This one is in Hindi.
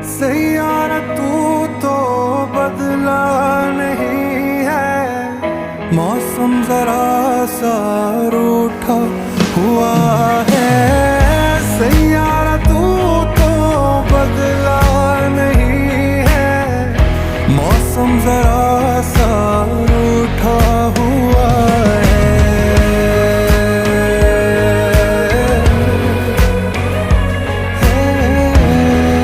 सैयारा तू तो बदला नहीं है, मौसम जरा सा रूठा हुआ है। सैयारा